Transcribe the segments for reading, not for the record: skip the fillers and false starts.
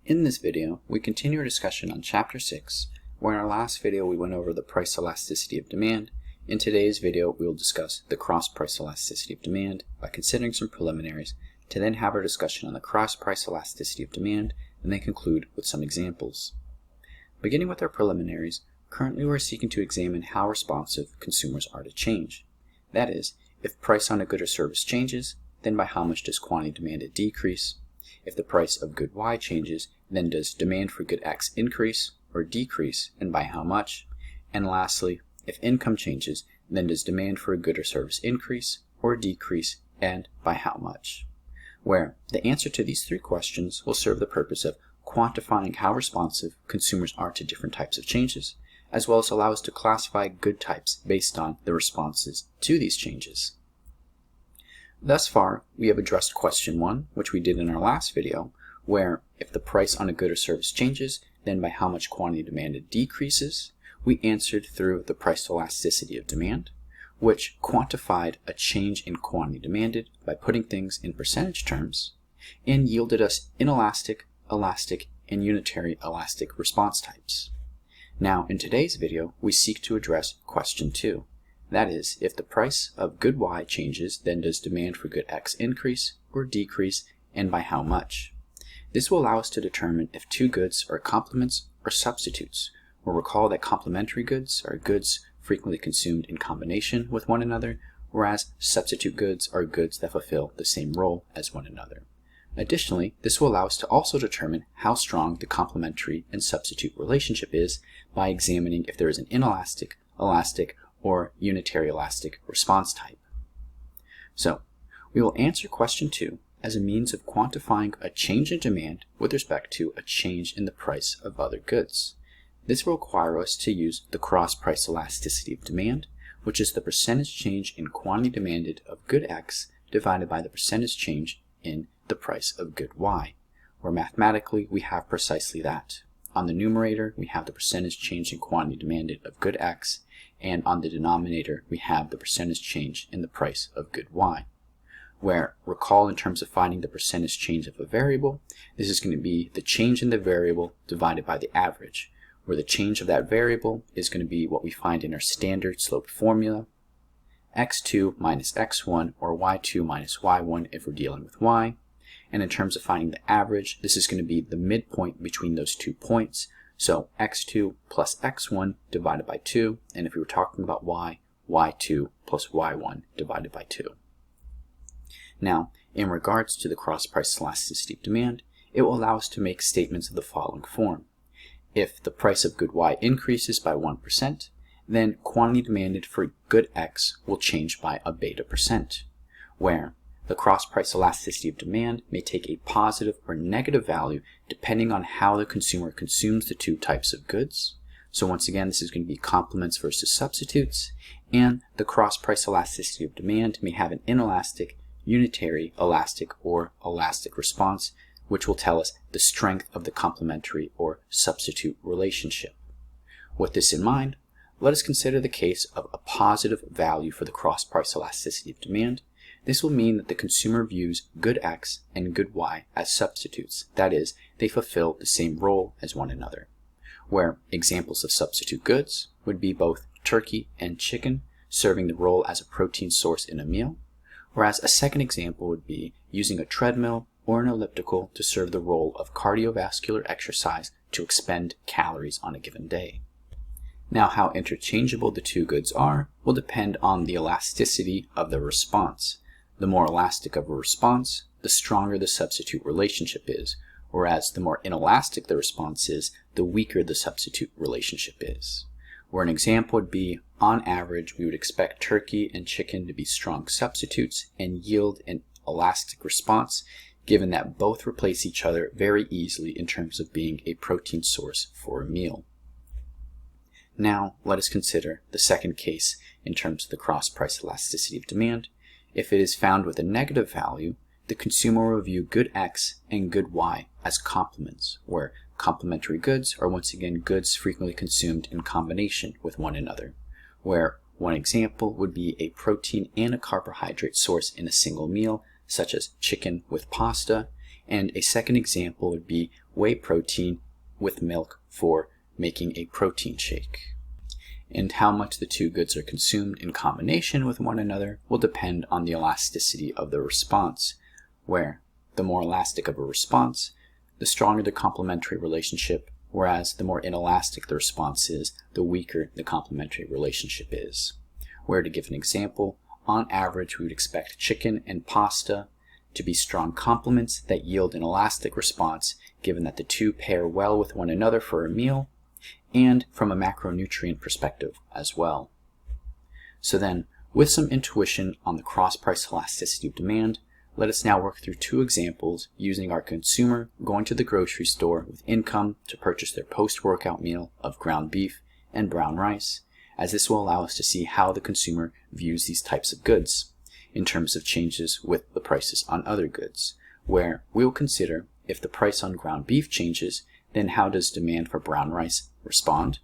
In this video, we continue our discussion on Chapter 6, where in our last video we went over the price elasticity of demand. In today's video, we will discuss the cross-price elasticity of demand by considering some preliminaries, to then have our discussion on the cross-price elasticity of demand, and then conclude with some examples. Beginning with our preliminaries, currently we're seeking to examine how responsive consumers are to change. That is, if price on a good or service changes, then by how much does quantity demanded decrease? If the price of good Y changes, then does demand for good X increase or decrease, and by how much? And lastly, if income changes, then does demand for a good or service increase or decrease, and by how much? Where the answer to these three questions will serve the purpose of quantifying how responsive consumers are to different types of changes, as well as allow us to classify good types based on the responses to these changes. Thus far, we have addressed question 1, which we did in our last video, where if the price on a good or service changes, then by how much quantity demanded decreases. We answered through the price elasticity of demand, which quantified a change in quantity demanded by putting things in percentage terms, and yielded us inelastic, elastic, and unitary elastic response types. Now, in today's video, we seek to address question 2. That is, if the price of good Y changes, then does demand for good X increase or decrease, and by how much? This will allow us to determine if two goods are complements or substitutes. We'll recall that complementary goods are goods frequently consumed in combination with one another, whereas substitute goods are goods that fulfill the same role as one another. Additionally, this will allow us to also determine how strong the complementary and substitute relationship is by examining if there is an inelastic, elastic, or unitary elastic response type. So, we will answer question 2 as a means of quantifying a change in demand with respect to a change in the price of other goods. This will require us to use the cross-price elasticity of demand, which is the percentage change in quantity demanded of good X divided by the percentage change in the price of good Y, where mathematically we have precisely that. On the numerator, we have the percentage change in quantity demanded of good X, and on the denominator, we have the percentage change in the price of good Y. Where, recall in terms of finding the percentage change of a variable, this is going to be the change in the variable divided by the average, where the change of that variable is going to be what we find in our standard slope formula, x2 minus x1, or y2 minus y1 if we're dealing with y. And in terms of finding the average, this is going to be the midpoint between those 2 points. So x2 plus x1 divided by 2, and if we were talking about y, y2 plus y1 divided by 2. Now, in regards to the cross-price elasticity of demand, it will allow us to make statements of the following form. If the price of good Y increases by 1%, then quantity demanded for good X will change by a beta percent, where the cross-price elasticity of demand may take a positive or negative value depending on how the consumer consumes the two types of goods. So once again, this is going to be complements versus substitutes, and the cross-price elasticity of demand may have an inelastic, unitary, elastic, or elastic response, which will tell us the strength of the complementary or substitute relationship. With this in mind, let us consider the case of a positive value for the cross-price elasticity of demand. This will mean that the consumer views good X and good Y as substitutes. That is, they fulfill the same role as one another. Where examples of substitute goods would be both turkey and chicken, serving the role as a protein source in a meal, whereas a second example would be using a treadmill or an elliptical to serve the role of cardiovascular exercise to expend calories on a given day. Now, how interchangeable the two goods are will depend on the elasticity of the response. The more elastic of a response, the stronger the substitute relationship is, whereas the more inelastic the response is, the weaker the substitute relationship is. Where an example would be, on average, we would expect turkey and chicken to be strong substitutes and yield an elastic response, given that both replace each other very easily in terms of being a protein source for a meal. Now, let us consider the second case in terms of the cross-price elasticity of demand. If it is found with a negative value, the consumer will view good X and good Y as complements, where complementary goods are once again goods frequently consumed in combination with one another, where one example would be a protein and a carbohydrate source in a single meal, such as chicken with pasta, and a second example would be whey protein with milk for making a protein shake. And how much the two goods are consumed in combination with one another will depend on the elasticity of the response, where the more elastic of a response, the stronger the complementary relationship, whereas the more inelastic the response is, the weaker the complementary relationship is. Where, to give an example, on average we would expect chicken and pasta to be strong complements that yield an elastic response, given that the two pair well with one another for a meal, and from a macronutrient perspective as well. So then, with some intuition on the cross-price elasticity of demand, let us now work through two examples using our consumer going to the grocery store with income to purchase their post-workout meal of ground beef and brown rice, as this will allow us to see how the consumer views these types of goods in terms of changes with the prices on other goods, where we will consider if the price on ground beef changes, then how does demand for brown rice respond?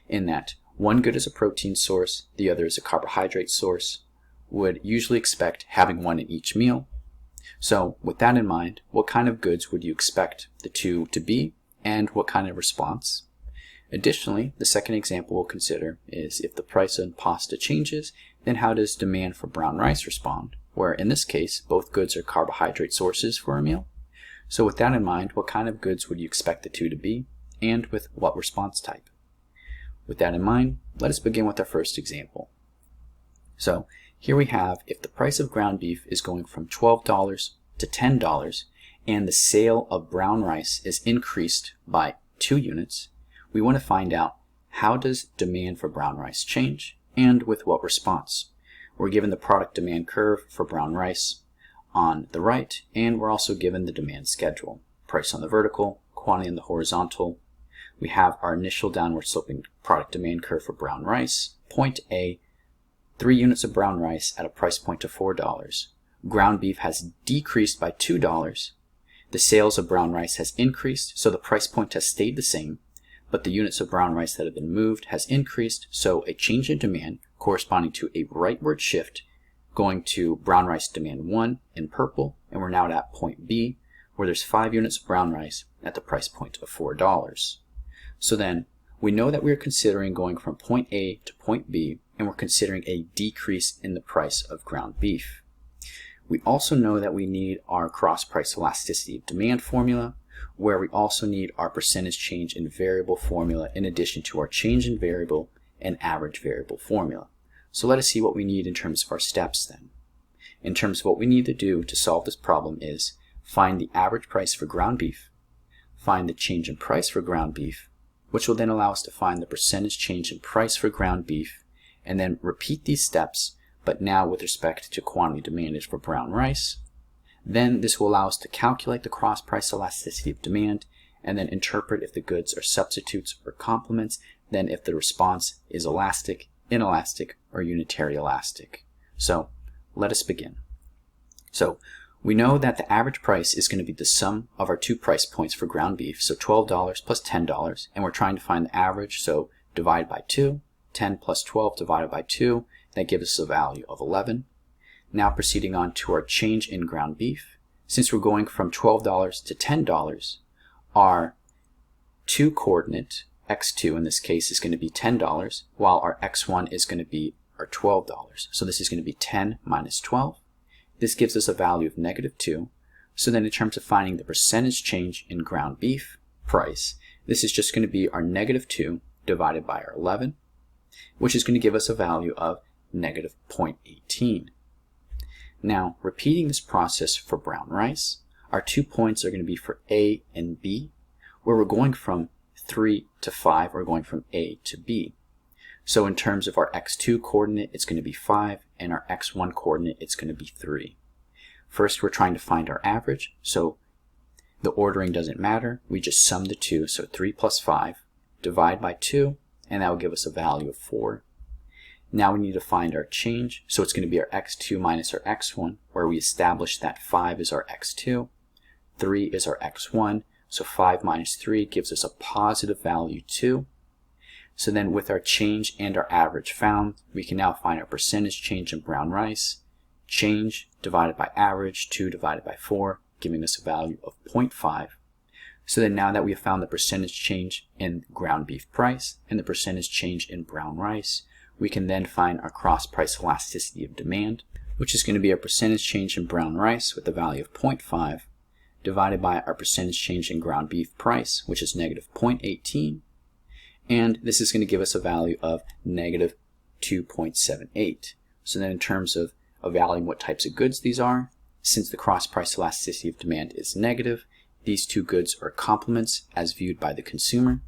In that one good is a protein source, the other is a carbohydrate source, would usually expect having one in each meal. So with that in mind, what kind of goods would you expect the two to be, and what kind of response? Additionally, the second example we'll consider is if the price on pasta changes, then how does demand for brown rice respond? Where in this case, both goods are carbohydrate sources for a meal. So with that in mind, what kind of goods would you expect the two to be, and with what response type? With that in mind, let us begin with our first example. So here we have if the price of ground beef is going from $12 to $10 and the sale of brown rice is increased by 2 units, we want to find out how does demand for brown rice change and with what response. We're given the product demand curve for brown rice on the right, and we're also given the demand schedule. Price on the vertical, quantity on the horizontal. We have our initial downward sloping product demand curve for brown rice. Point A, 3 units of brown rice at a price point of $4. Ground beef has decreased by $2. The sales of brown rice has increased, so the price point has stayed the same, but the units of brown rice that have been moved has increased, so a change in demand corresponding to a rightward shift going to brown rice demand 1 in purple, and we're now at point B, where there's 5 units of brown rice at the price point of $4. So then, we know that we're considering going from point A to point B, and we're considering a decrease in the price of ground beef. We also know that we need our cross-price elasticity of demand formula, where we also need our percentage change in variable formula in addition to our change in variable and average variable formula. So let us see what we need in terms of our steps then. In terms of what we need to do to solve this problem is find the average price for ground beef, find the change in price for ground beef, which will then allow us to find the percentage change in price for ground beef, and then repeat these steps, but now with respect to quantity demanded for brown rice. Then this will allow us to calculate the cross-price elasticity of demand, and then interpret if the goods are substitutes or complements, then if the response is elastic, inelastic, or unitary elastic. So let us begin. So we know that the average price is going to be the sum of our two price points for ground beef, so $12 plus $10, and we're trying to find the average, so divide by 2, 10 plus 12 divided by 2, that gives us a value of 11. Now proceeding on to our change in ground beef. Since we're going from $12 to $10, our 2 coordinate, x2 in this case, is going to be $10, while our x1 is going to be our $12. So this is going to be 10 minus 12. This gives us a value of -2. So then in terms of finding the percentage change in ground beef price, this is just going to be our -2 divided by our 11, which is going to give us a value of -0.18. Now, repeating this process for brown rice, our 2 points are going to be for A and B, where we're going from 3 to 5, we're going from A to B. So in terms of our x2 coordinate, it's going to be 5, and our x1 coordinate, it's going to be 3. First, we're trying to find our average, so the ordering doesn't matter. We just sum the two, so 3 plus 5, divide by 2, and that will give us a value of 4. Now we need to find our change, so it's going to be our x2 minus our x1, where we establish that 5 is our x2, 3 is our x1, so 5 minus 3 gives us a positive value 2. So then with our change and our average found, we can now find our percentage change in brown rice. Change divided by average, 2 divided by 4, giving us a value of 0.5. So then now that we have found the percentage change in ground beef price and the percentage change in brown rice, we can then find our cross-price elasticity of demand, which is going to be our percentage change in brown rice with the value of 0.5 divided by our percentage change in ground beef price, which is negative 0.18, and this is going to give us a value of negative 2.78. So then in terms of evaluating what types of goods these are, since the cross-price elasticity of demand is negative, these two goods are complements as viewed by the consumer.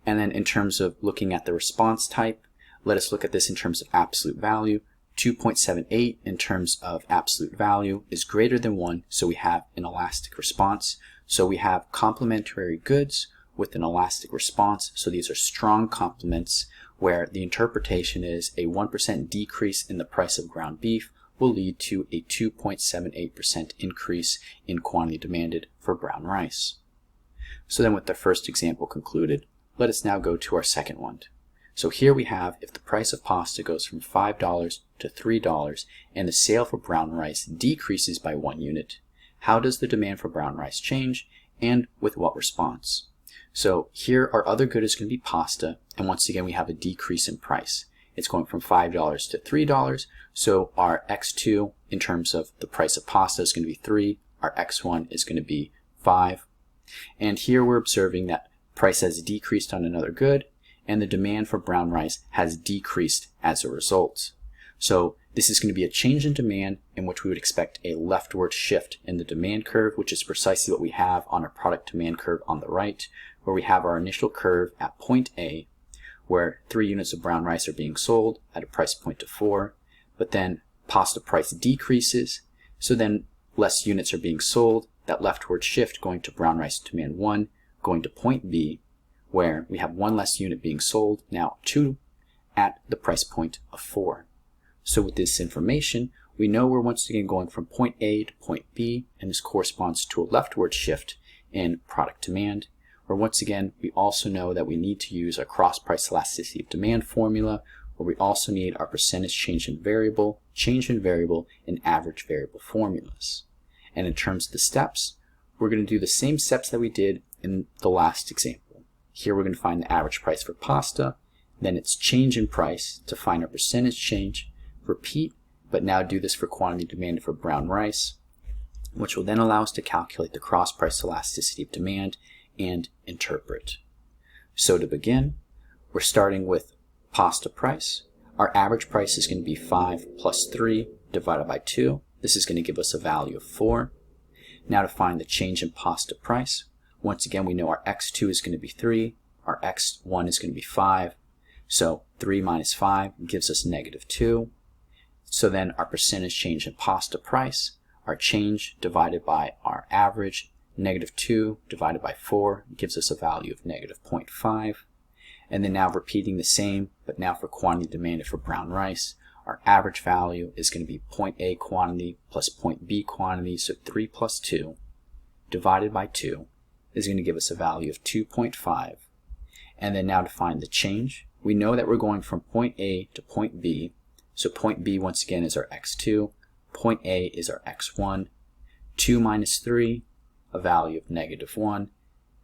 And then in terms of looking at the response type, let us look at this in terms of absolute value. 2.78 in terms of absolute value is greater than 1, so we have an elastic response. So we have complementary goods with an elastic response, so these are strong complements where the interpretation is a 1% decrease in the price of ground beef will lead to a 2.78% increase in quantity demanded for brown rice. So then with the first example concluded, let us now go to our second one. So here we have if the price of pasta goes from $5 to $3 and the sale for brown rice decreases by 1 unit, how does the demand for brown rice change and with what response? So here our other good is going to be pasta, and once again we have a decrease in price. It's going from $5 to $3, so our X2 in terms of the price of pasta is going to be 3, our X1 is going to be 5. And here we're observing that price has decreased on another good, and the demand for brown rice has decreased as a result. So this is going to be a change in demand in which we would expect a leftward shift in the demand curve, which is precisely what we have on our product demand curve on the right, where we have our initial curve at point A, where 3 units of brown rice are being sold at a price point of 4, but then pasta price decreases, so then less units are being sold, that leftward shift going to brown rice demand 1, going to point B, where we have 1 less unit being sold, now 2 at the price point of 4. So with this information, we know we're once again going from point A to point B, and this corresponds to a leftward shift in product demand, where once again, we also know that we need to use our cross-price elasticity of demand formula, where we also need our percentage change in variable, and average variable formulas. And in terms of the steps, we're going to do the same steps that we did in the last example. Here we're going to find the average price for pasta, then its change in price to find our percentage change, repeat, but now do this for quantity demanded for brown rice, which will then allow us to calculate the cross-price elasticity of demand and interpret. So to begin, we're starting with pasta price. Our average price is going to be 5 plus 3 divided by 2. This is going to give us a value of 4. Now to find the change in pasta price, once again we know our X2 is going to be 3, our X1 is going to be 5, so 3 minus 5 gives us negative 2. So then our percentage change in pasta price, our change divided by our average, negative 2 divided by 4 gives us a value of negative 0.5. And then now repeating the same, but now for quantity demanded for brown rice, our average value is going to be point A quantity plus point B quantity, so 3 plus 2 divided by 2 is going to give us a value of 2.5. And then now to find the change, we know that we're going from point A to point B, so point B once again is our X2, point A is our X1, 2 minus 3, a value of negative 1,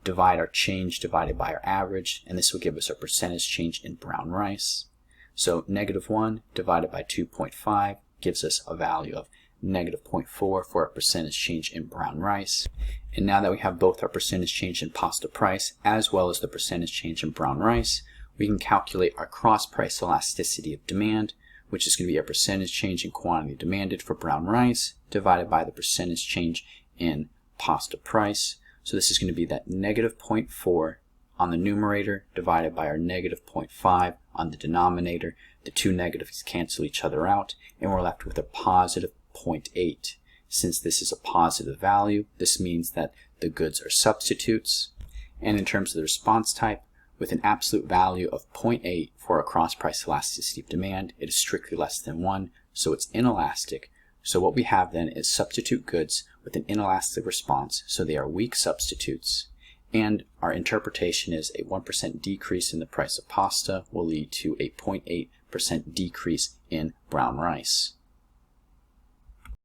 divide our change divided by our average, and this will give us our percentage change in brown rice. So negative 1 divided by 2.5 gives us a value of negative 0.4 for our percentage change in brown rice. And now that we have both our percentage change in pasta price as well as the percentage change in brown rice, we can calculate our cross-price elasticity of demand, which is going to be our percentage change in quantity demanded for brown rice divided by the percentage change in pasta price. So this is going to be that negative 0.4 on the numerator divided by our negative 0.5 on the denominator. The two negatives cancel each other out, and we're left with a positive 0.8. Since this is a positive value, this means that the goods are substitutes. And in terms of the response type, with an absolute value of 0.8 for a cross-price elasticity of demand, it is strictly less than 1, so it's inelastic. So what we have then is substitute goods with an inelastic response, so they are weak substitutes. And our interpretation is a 1% decrease in the price of pasta will lead to a 0.8% decrease in brown rice.